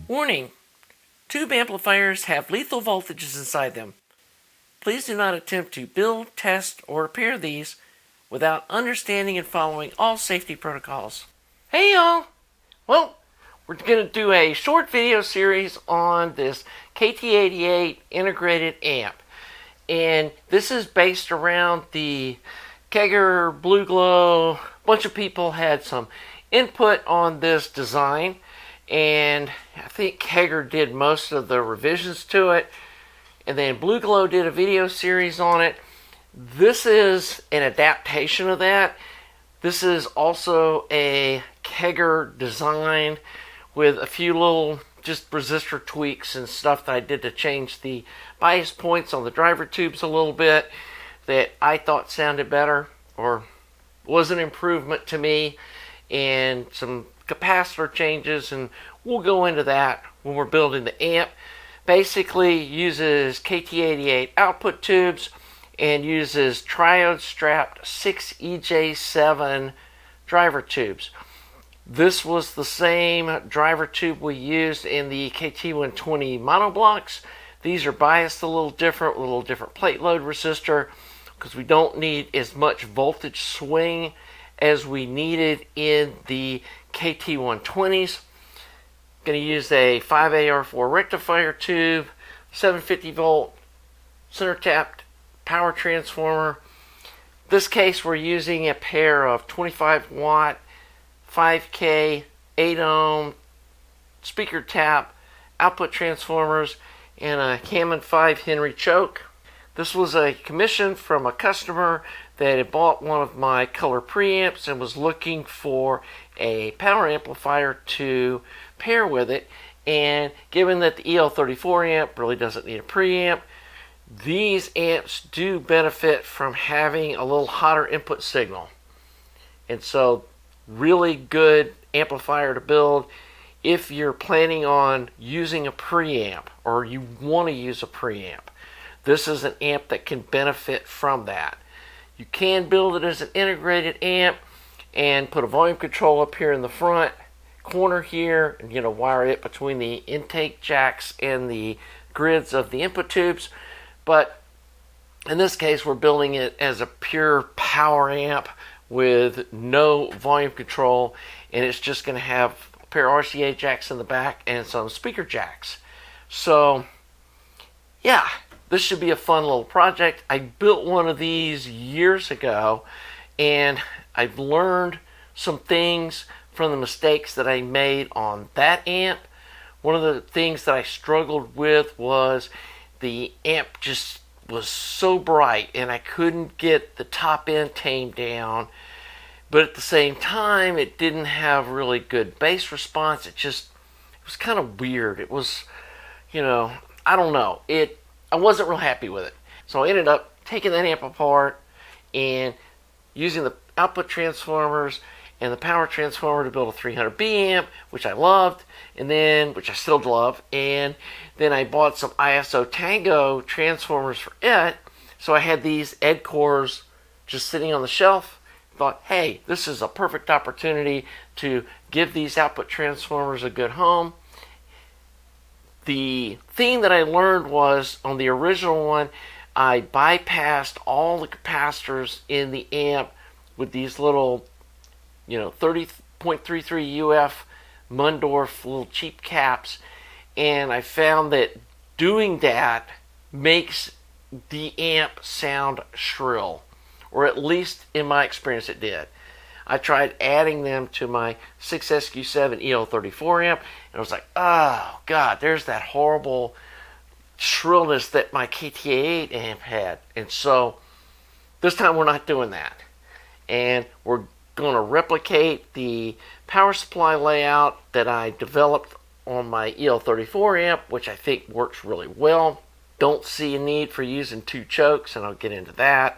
Warning: tube amplifiers have lethal voltages inside them. Please do not attempt to build, test, or repair these without understanding and following all safety protocols. Hey y'all! Well, we're going to do a short video series on this KT88 integrated amp. And this is based around the Kegger Blue Glow. A bunch of people had some input on this design, and I think Kegger did most of the revisions to it, and then Blue Glow did a video series on it. This is an adaptation of that. This is also a Kegger design with a few little just resistor tweaks and stuff that I did to change the bias points on the driver tubes a little bit that I thought sounded better or was an improvement to me, and some capacitor changes, and we'll go into that when we're building the amp. Basically uses KT88 output tubes and uses triode strapped 6EJ7 driver tubes. This was the same driver tube we used in the KT120 monoblocks. These are biased a little different plate load resistor, because we don't need as much voltage swing as we needed in the KT120s. Going to use a 5AR4 rectifier tube, 750 volt center tapped power transformer. This case we're using a pair of 25 watt 5K 8 ohm speaker tap output transformers and a Hammond 5 Henry choke. This was a commission from a customer that had bought one of my color preamps and was looking for a power amplifier to pair with it. And given that the EL34 amp really doesn't need a preamp, these amps do benefit from having a little hotter input signal. And so, really good amplifier to build if you're planning on using a preamp or you want to use a preamp. This is an amp that can benefit from that. You can build it as an integrated amp and put a volume control up here in the front corner here, and wire it between the intake jacks and the grids of the input tubes. But in this case, we're building it as a pure power amp with no volume control, and it's just going to have a pair of RCA jacks in the back and some speaker jacks. So yeah, this should be a fun little project. I built one of these years ago, and I've learned some things from the mistakes that I made on that amp. One of the things that I struggled with was the amp just was so bright, and I couldn't get the top end tamed down. But at the same time, it didn't have really good bass response. It was kind of weird. It was, I don't know. I wasn't real happy with it. So I ended up taking that amp apart and using the output transformers and the power transformer to build a 300B amp, which I loved, which I still love. And then I bought some ISO Tango transformers for it. So I had these Edcors just sitting on the shelf. Thought, hey, this is a perfect opportunity to give these output transformers a good home. The thing that I learned was on the original one, I bypassed all the capacitors in the amp with these little, 30.33 UF Mundorf little cheap caps, and I found that doing that makes the amp sound shrill, or at least in my experience it did. I tried adding them to my 6SQ7 EL34 amp, and I was like, oh god, there's that horrible shrillness that my KT88 amp had. And so this time we're not doing that, and we're going to replicate the power supply layout that I developed on my EL34 amp, which I think works really well. Don't see a need for using two chokes, and I'll get into that.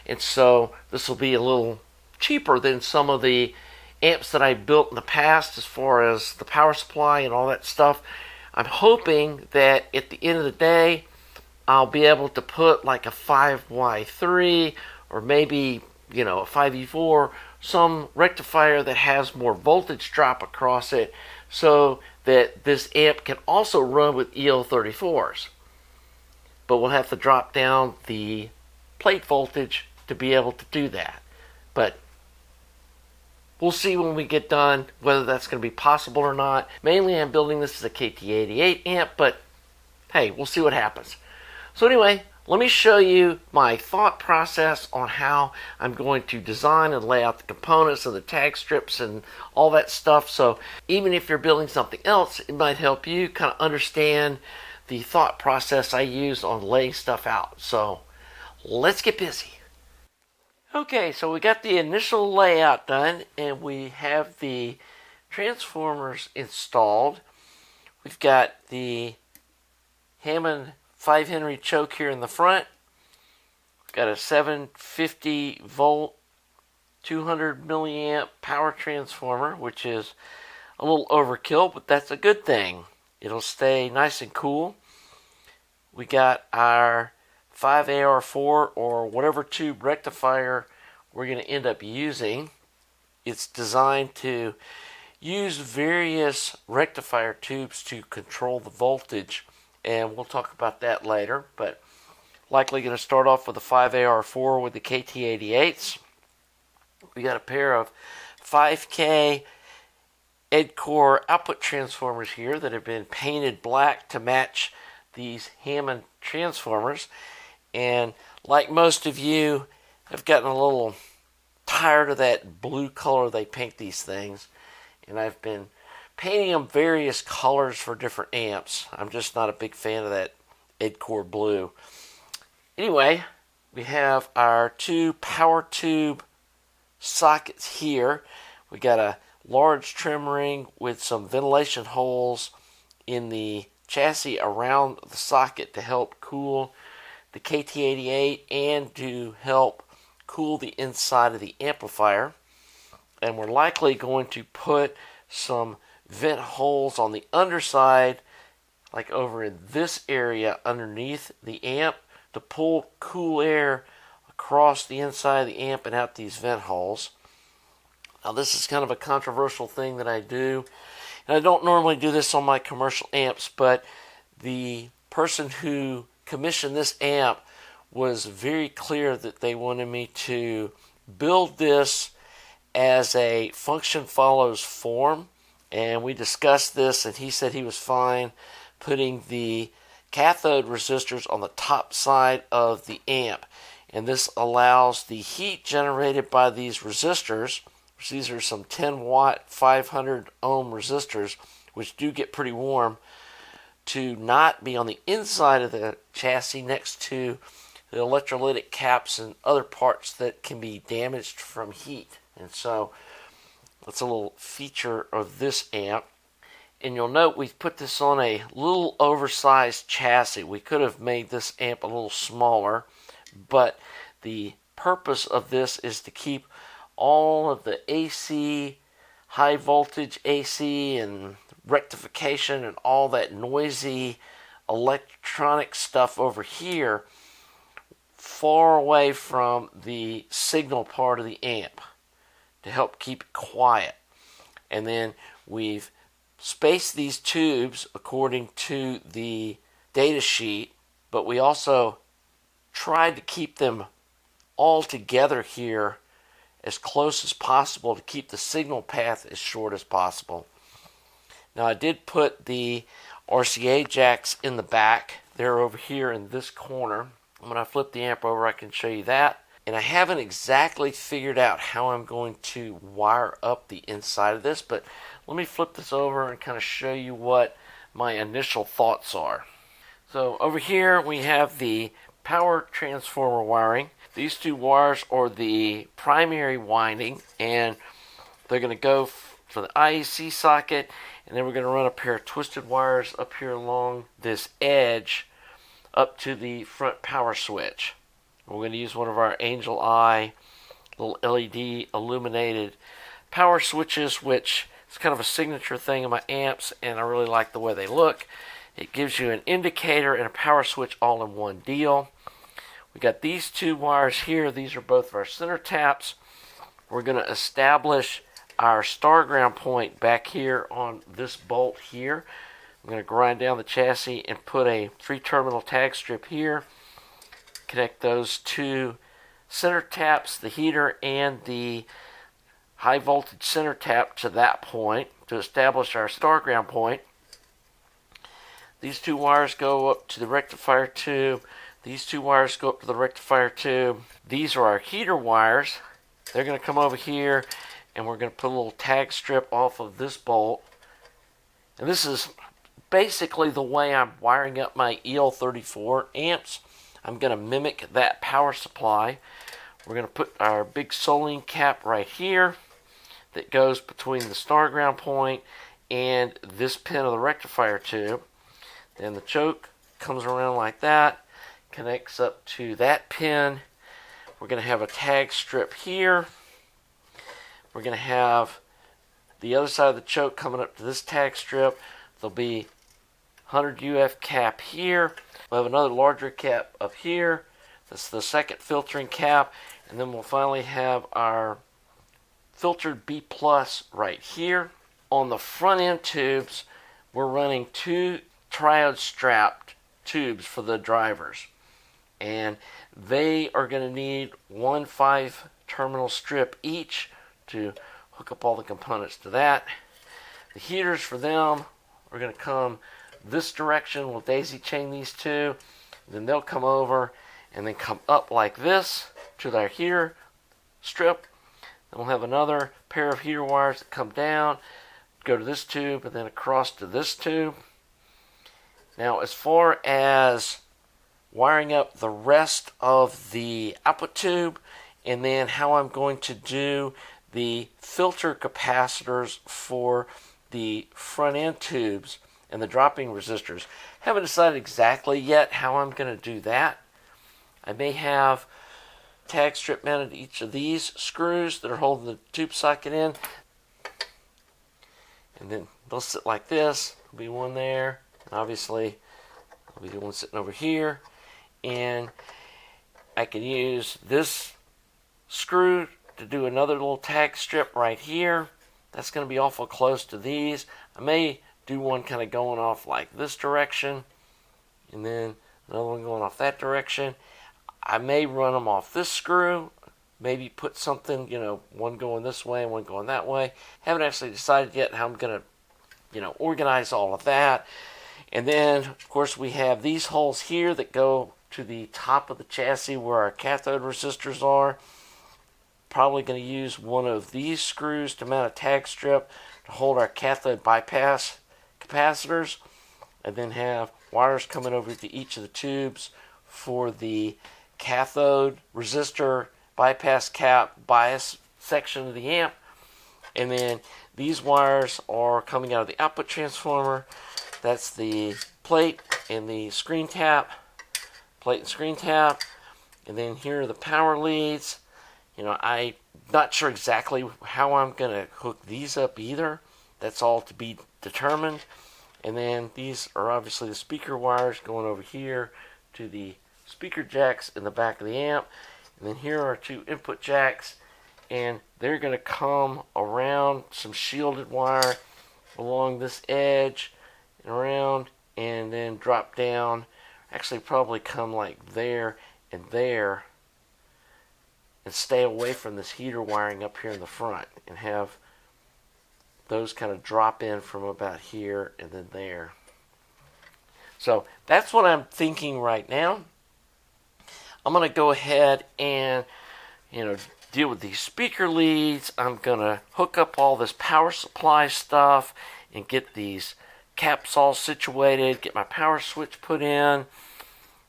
And so this will be a little cheaper than some of the amps that I built in the past as far as the power supply and all that stuff. I'm hoping that at the end of the day I'll be able to put like a 5Y3 or maybe a 5E4, some rectifier that has more voltage drop across it, so that this amp can also run with EO34s. But we'll have to drop down the plate voltage to be able to do that. But we'll see when we get done whether that's going to be possible or not. Mainly I'm building this as a KT88 amp, but hey, we'll see what happens. So anyway, let me show you my thought process on how I'm going to design and lay out the components and the tag strips and all that stuff. So even if you're building something else, it might help you kind of understand the thought process I use on laying stuff out. So let's get busy. Okay, so we got the initial layout done and we have the transformers installed. We've got the Hammond 5 Henry choke here in the front. We've got a 750 volt 200 milliamp power transformer, which is a little overkill, but that's a good thing. It'll stay nice and cool. We got our 5AR4 or whatever tube rectifier we're going to end up using. It's designed to use various rectifier tubes to control the voltage, and we'll talk about that later, but likely going to start off with a 5AR4 with the KT88s. We got a pair of 5K Edcor output transformers here that have been painted black to match these Hammond transformers, and like most of you, I've gotten a little tired of that blue color they paint these things, and I've been painting them various colors for different amps. I'm just not a big fan of that Edcor blue. Anyway, we have our two power tube sockets here. We got a large trim ring with some ventilation holes in the chassis around the socket to help cool the KT88 and to help cool the inside of the amplifier. And we're likely going to put some vent holes on the underside, like over in this area underneath the amp, to pull cool air across the inside of the amp and out these vent holes. Now this is kind of a controversial thing that I do, and I don't normally do this on my commercial amps, but the person who commissioned this amp was very clear that they wanted me to build this as a function follows form, and we discussed this, and he said he was fine putting the cathode resistors on the top side of the amp, and this allows the heat generated by these resistors, which these are some 10 watt 500 ohm resistors, which do get pretty warm, to not be on the inside of the chassis next to the electrolytic caps and other parts that can be damaged from heat. And so that's a little feature of this amp. And you'll note we've put this on a little oversized chassis. We could have made this amp a little smaller, but the purpose of this is to keep all of the AC, high voltage AC and rectification and all that noisy electronic stuff over here far away from the signal part of the amp to help keep it quiet. And then we've spaced these tubes according to the data sheet, but we also tried to keep them all together here as close as possible to keep the signal path as short as possible. Now I did put the RCA jacks in the back. They're over here in this corner. When I flip the amp over, I can show you that. And I haven't exactly figured out how I'm going to wire up the inside of this, but let me flip this over and kind of show you what my initial thoughts are. So over here we have the power transformer wiring. These two wires are the primary winding, and they're going to go for the IEC socket, and then we're going to run a pair of twisted wires up here along this edge up to the front power switch. We're going to use one of our Angel Eye little LED illuminated power switches, which is kind of a signature thing in my amps, and I really like the way they look. It gives you an indicator and a power switch all in one deal. We got these two wires here. These are both of our center taps. We're going to establish our star ground point back here on this bolt here. I'm going to grind down the chassis and put a 3-terminal tag strip here. Connect those two center taps, the heater and the high voltage center tap, to that point to establish our star ground point. These two wires go up to the rectifier tube. These two wires go up to the rectifier tube. These are our heater wires. They're going to come over here, and we're going to put a little tag strip off of this bolt. And this is basically the way I'm wiring up my EL34 amps. I'm going to mimic that power supply. We're going to put our big Soline cap right here that goes between the star ground point and this pin of the rectifier tube. Then the choke comes around like that, connects up to that pin. We're going to have a tag strip here. We're going to have the other side of the choke coming up to this tag strip. There'll be 100 UF cap here. We'll have another larger cap up here. That's the second filtering cap. And then we'll finally have our filtered B plus right here. On the front end tubes, we're running 2 triode strapped tubes for the drivers. And they are going to need 1 5-terminal strip each to hook up all the components to that. The heaters for them are going to come this direction. We'll daisy chain these two. Then they'll come over and then come up like this to their heater strip. Then we'll have another pair of heater wires that come down, go to this tube, and then across to this tube. Now, as far as wiring up the rest of the output tube, and then how I'm going to do the filter capacitors for the front end tubes and the dropping resistors, haven't decided exactly yet how I'm going to do that. I may have tag strip mounted to each of these screws that are holding the tube socket in, and then they'll sit like this. There'll be one there, and obviously there'll be one sitting over here, and I can use this screw to do another little tag strip right here. That's going to be awful close to these. I may do one kind of going off like this direction, and then another one going off that direction. I may run them off this screw, maybe put something, one going this way and one going that way. Haven't actually decided yet how I'm going to, organize all of that. And then, of course, we have these holes here that go to the top of the chassis where our cathode resistors are. Probably going to use one of these screws to mount a tag strip to hold our cathode bypass capacitors, and then have wires coming over to each of the tubes for the cathode resistor bypass cap bias section of the amp. And then these wires are coming out of the output transformer. That's the plate and the screen tap, plate and screen tap. And then here are the power leads. I'm not sure exactly how I'm going to hook these up either. That's all to be determined. And then these are obviously the speaker wires going over here to the speaker jacks in the back of the amp. And then here are 2 input jacks, and they're going to come around some shielded wire along this edge and around, and then drop down. Actually probably come like there and there, and stay away from this heater wiring up here in the front, and have those kind of drop in from about here and then there. So that's what I'm thinking right now. I'm going to go ahead and, deal with these speaker leads. I'm going to hook up all this power supply stuff and get these caps all situated, get my power switch put in,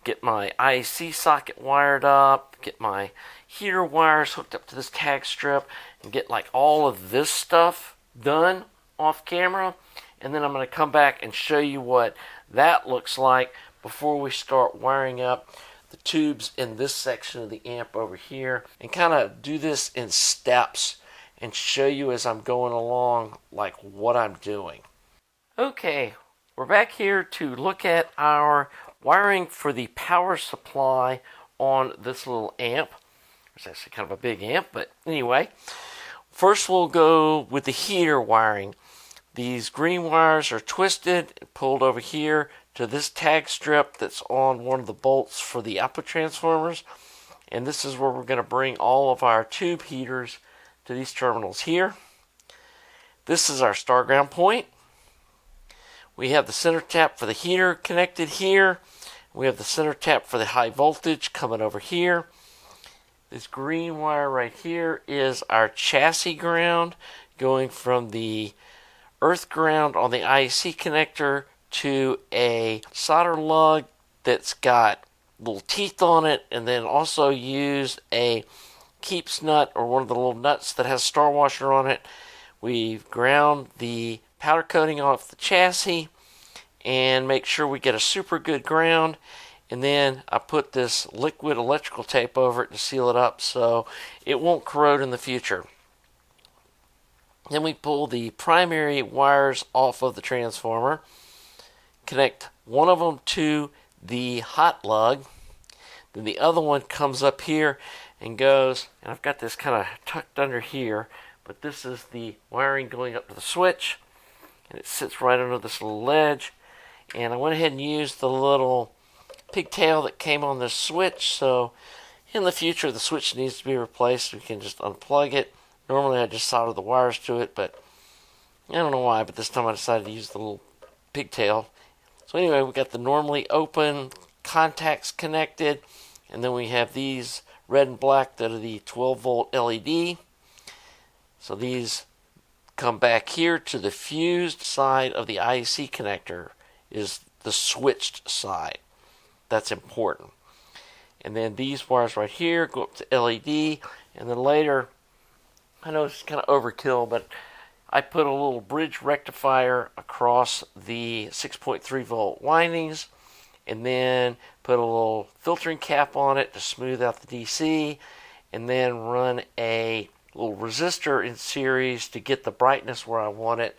get my IAC socket wired up, get my heater wires hooked up to this tag strip, and get like all of this stuff done off camera. And then I'm going to come back and show you what that looks like before we start wiring up the tubes in this section of the amp over here, and kind of do this in steps and show you as I'm going along like what I'm doing. Okay, we're back here to look at our wiring for the power supply on this little amp. It's actually kind of a big amp, but anyway, First we'll go with the heater wiring. These green wires are twisted, pulled over here to this tag strip that's on one of the bolts for the output transformers. And this is where we're going to bring all of our tube heaters to these terminals here. This is our star ground point. We have the center tap for the heater connected here. We have the center tap for the high voltage coming over here. This green wire right here is our chassis ground, going from the earth ground on the IEC connector to a solder lug that's got little teeth on it, and then also use a keeps nut, or one of the little nuts that has star washer on it. We've ground the powder coating off the chassis and make sure we get a super good ground, and then I put this liquid electrical tape over it to seal it up so it won't corrode in the future. Then we pull the primary wires off of the transformer, connect one of them to the hot lug, then the other one comes up here and goes, and I've got this kind of tucked under here, but this is the wiring going up to the switch, and it sits right under this little ledge. And I went ahead and used the little pigtail that came on this switch, so in the future the switch needs to be replaced, we can just unplug it. Normally I just solder the wires to it, but I don't know why, but this time I decided to use the little pigtail. So anyway, we got the normally open contacts connected, and then we have these red and black that are the 12 volt LED. So these come back here to the fused side of the IEC connector, is the switched side. That's important. And then these wires right here go up to LED, and then later, I know it's kind of overkill, but I put a little bridge rectifier across the 6.3 volt windings, and then put a little filtering cap on it to smooth out the DC, and then run a little resistor in series to get the brightness where I want it.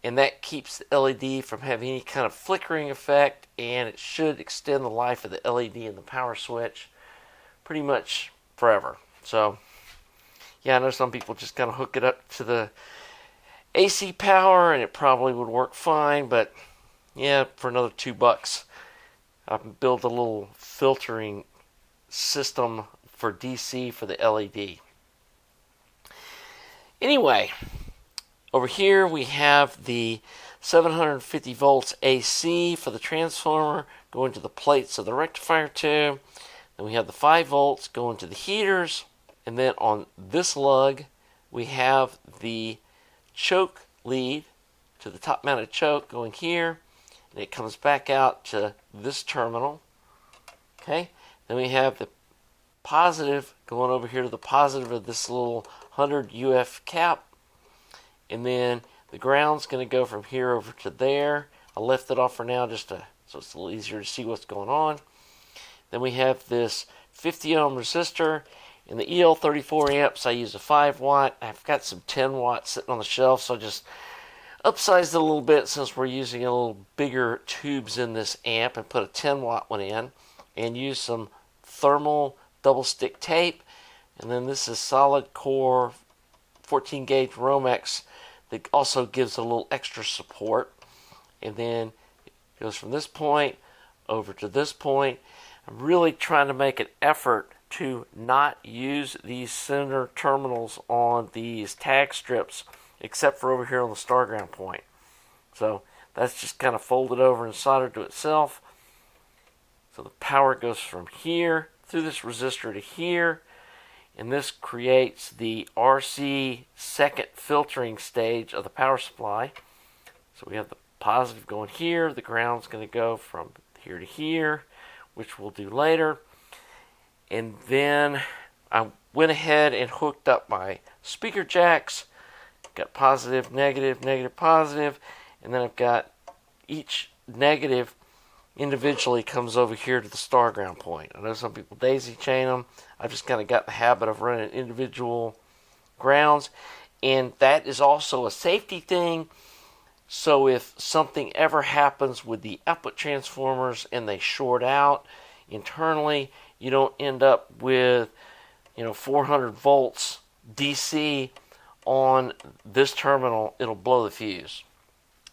And that keeps the LED from having any kind of flickering effect, and it should extend the life of the LED and the power switch pretty much forever. So yeah, I know some people just kind of hook it up to the AC power and it probably would work fine, but yeah, for another $2 I can build a little filtering system for DC for the LED. Anyway, over here we have the 750 volts AC for the transformer going to the plates of the rectifier tube. Then we have the 5 volts going to the heaters. And then on this lug we have the choke lead to the top mounted choke going here. And it comes back out to this terminal. Okay. Then we have the positive going over here to the positive of this little 100 UF cap. And then the ground's going to go from here over to there. I'll lift it off for now just so it's a little easier to see what's going on. Then we have this 50 ohm resistor. In the EL34 amps, I use a 5 watt. I've got some 10 watts sitting on the shelf, so I just upsized it a little bit since we're using a little bigger tubes in this amp, and put a 10 watt one in, and use some thermal double stick tape. And then this is solid core 14 gauge Romex that also gives a little extra support. And then it goes from this point over to this point. I'm really trying to make an effort to not use these center terminals on these tag strips, except for over here on the star ground point. So that's just kind of folded over and soldered to itself. So the power goes from here through this resistor to here, and this creates the RC second filtering stage of the power supply. So we have the positive going here, the ground's going to go from here to here, which we'll do later. And then I went ahead and hooked up my speaker jacks. Got positive, negative, negative, positive, and then I've got each negative individually comes over here to the star ground point. I know some people daisy chain them. I've just kind of got the habit of running individual grounds, and that is also a safety thing. So if something ever happens with the output transformers and they short out internally, you don't end up with 400 volts DC on this terminal, it'll blow the fuse.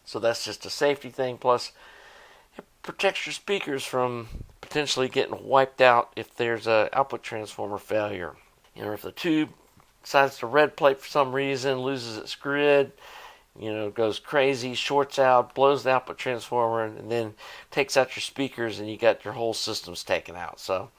So that's just a safety thing. Plus, it protects your speakers from potentially getting wiped out if there's a output transformer failure. You know, if the tube decides to red plate for some reason, loses its grid, you know, goes crazy, shorts out, blows the output transformer, and then takes out your speakers, and you got your whole systems taken out. So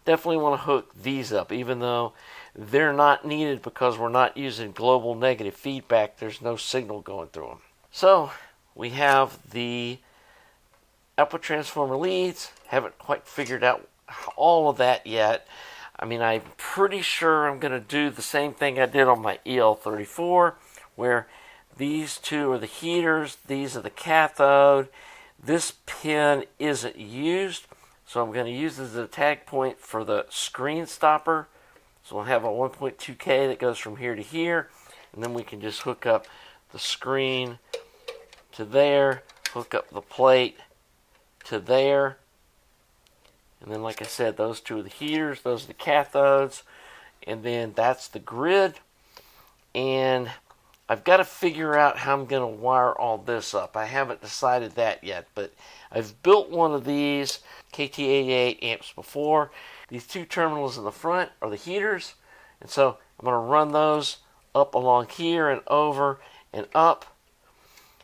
definitely want to hook these up, even though they're not needed because we're not using global negative feedback. There's no signal going through them. So we have the output transformer leads. Haven't quite figured out all of that yet. I mean, I'm pretty sure I'm going to do the same thing I did on my EL34, where these two are the heaters, these are the cathode. This pin isn't used, so I'm going to use this as a tag point for the screen stopper. So we'll have a 1.2K that goes from here to here, and then we can just hook up the screen to there, hook up the plate to there. And then, like I said, those two are the heaters, those are the cathodes, and then that's the grid. And I've got to figure out how I'm going to wire all this up. I haven't decided that yet, but I've built one of these KT88 amps before. These two terminals in the front are the heaters, and so I'm going to run those up along here and over and up.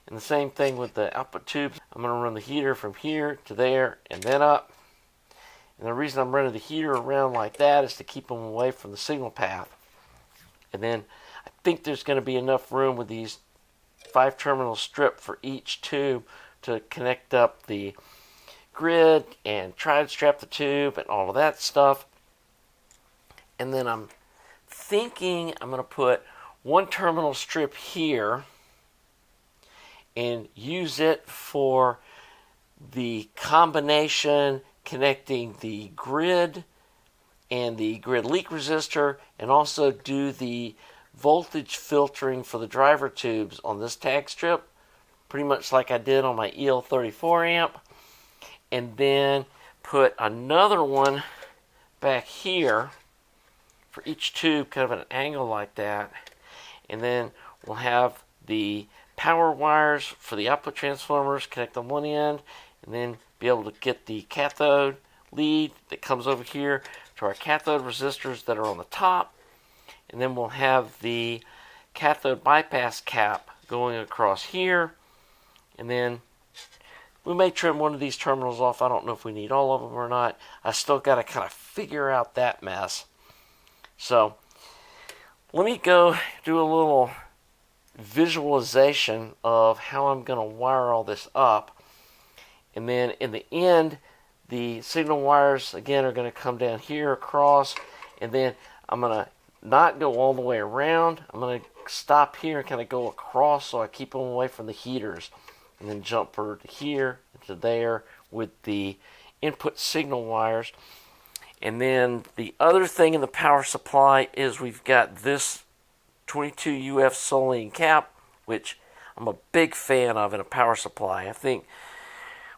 And the same thing with the output tubes. I'm going to run the heater from here to there and then up. And the reason I'm running the heater around like that is to keep them away from the signal path. And then I think there's going to be enough room with these 5-terminal strip for each tube to connect up the grid and try to strap the tube and all of that stuff. And then I'm thinking I'm going to put 1 terminal strip here and use it for the combination connecting the grid and the grid leak resistor, and also do the voltage filtering for the driver tubes on this tag strip, pretty much like I did on my EL34 amp. And then put another one back here for each tube, kind of an angle like that. And then we'll have the power wires for the output transformers connect on one end, and then be able to get the cathode lead that comes over here to our cathode resistors that are on the top. And then we'll have the cathode bypass cap going across here. And then we may trim one of these terminals off. I don't know if we need all of them or not. I still got to kind of figure out that mess. So let me go do a little visualization of how I'm going to wire all this up. And then in the end, the signal wires, again, are going to come down here across. And then I'm going to not go all the way around. I'm going to stop here and kind of go across so I keep them away from the heaters. And then jump to here to there with the input signal wires. And then the other thing in the power supply is we've got this 22 UF Soline cap, which I'm a big fan of in a power supply. I think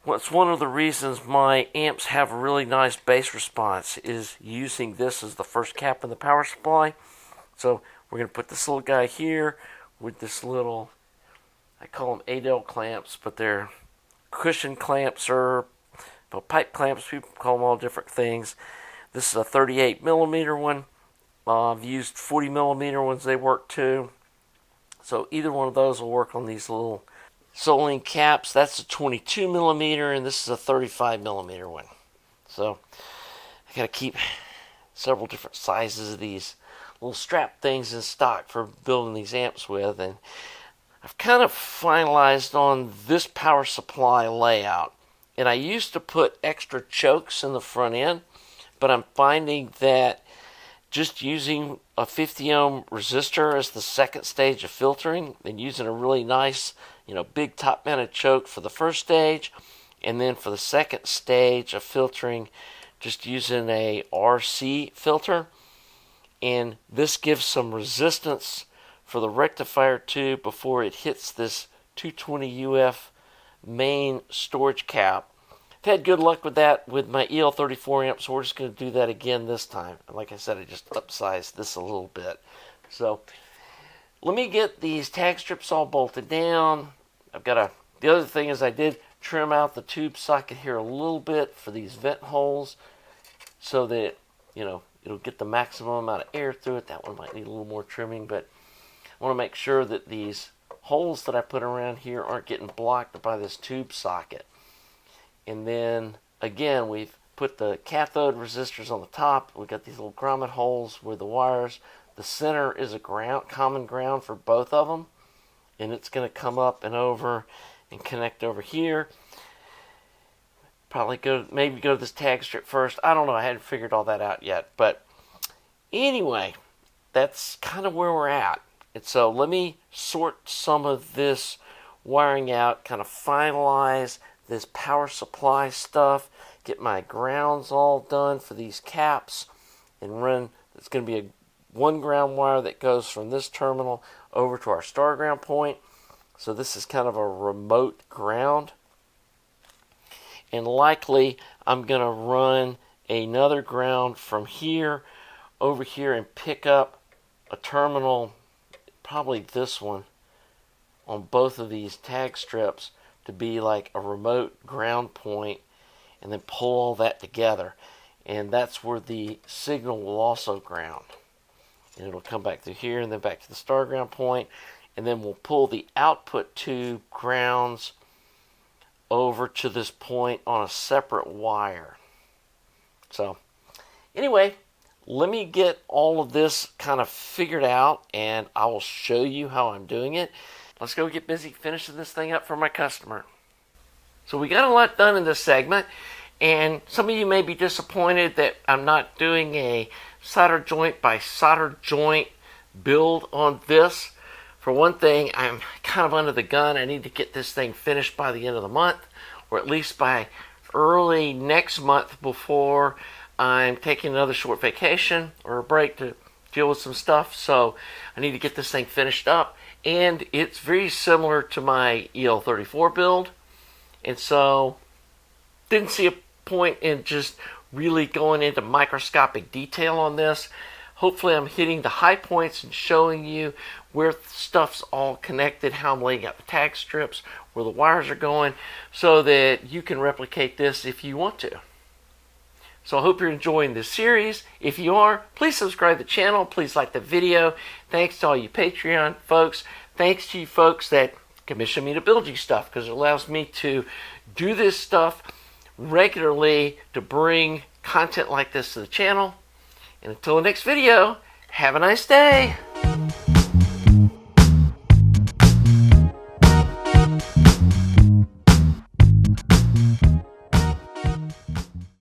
what's one of the reasons my amps have a really nice bass response is using this as the first cap in the power supply. So we're going to put this little guy here with this little, I call them Adel clamps, but they're cushion clamps or pipe clamps. People call them all different things. This is a 38 millimeter one. I've used 40 millimeter ones. They work too. So either one of those will work on these little Soline caps. That's a 22 millimeter, and this is a 35 millimeter one. So I got to keep several different sizes of these little strap things in stock for building these amps with. And I've kind of finalized on this power supply layout. And I used to put extra chokes in the front end, but I'm finding that just using a 50 ohm resistor as the second stage of filtering and using a really nice, big top mounted choke for the first stage, and then for the second stage of filtering, just using a RC filter. And this gives some resistance for the rectifier tube before it hits this 220 UF main storage cap. I've had good luck with that with my EL34 amp, so we're just going to do that again this time. And like I said, I just upsized this a little bit. So let me get these tag strips all bolted down. The other thing is I did trim out the tube socket here a little bit for these vent holes so that, it'll get the maximum amount of air through it. That one might need a little more trimming, but I want to make sure that these holes that I put around here aren't getting blocked by this tube socket. And then, again, we've put the cathode resistors on the top. We've got these little grommet holes with the wires. The center is a common ground for both of them. And it's going to come up and over and connect over here. Maybe go to this tag strip first. I don't know. I hadn't figured all that out yet. But anyway, that's kind of where we're at. And so let me sort some of this wiring out, kind of finalize this power supply stuff, get my grounds all done for these caps, and run. It's going to be one ground wire that goes from this terminal over to our star ground point. So this is kind of a remote ground. And likely I'm going to run another ground from here over here and pick up a terminal, probably this one, on both of these tag strips to be like a remote ground point, and then pull all that together. And that's where the signal will also ground. And it'll come back through here and then back to the star ground point. And then we'll pull the output tube grounds over to this point on a separate wire. So anyway, let me get all of this kind of figured out, and I will show you how I'm doing it. Let's go get busy finishing this thing up for my customer. So we got a lot done in this segment, and some of you may be disappointed that I'm not doing a solder joint by solder joint build on this. For one thing, I'm kind of under the gun. I need to get this thing finished by the end of the month, or at least by early next month before I'm taking another short vacation or a break to deal with some stuff. So I need to get this thing finished up. And it's very similar to my EL34 build. And so didn't see a point in just really going into microscopic detail on this. Hopefully I'm hitting the high points and showing you where stuff's all connected, how I'm laying out the tag strips, where the wires are going, so that you can replicate this if you want to. So I hope you're enjoying this series. If you are, please subscribe to the channel. Please like the video. Thanks to all you Patreon folks. Thanks to you folks that commission me to build you stuff, because it allows me to do this stuff regularly to bring content like this to the channel. And until the next video, have a nice day.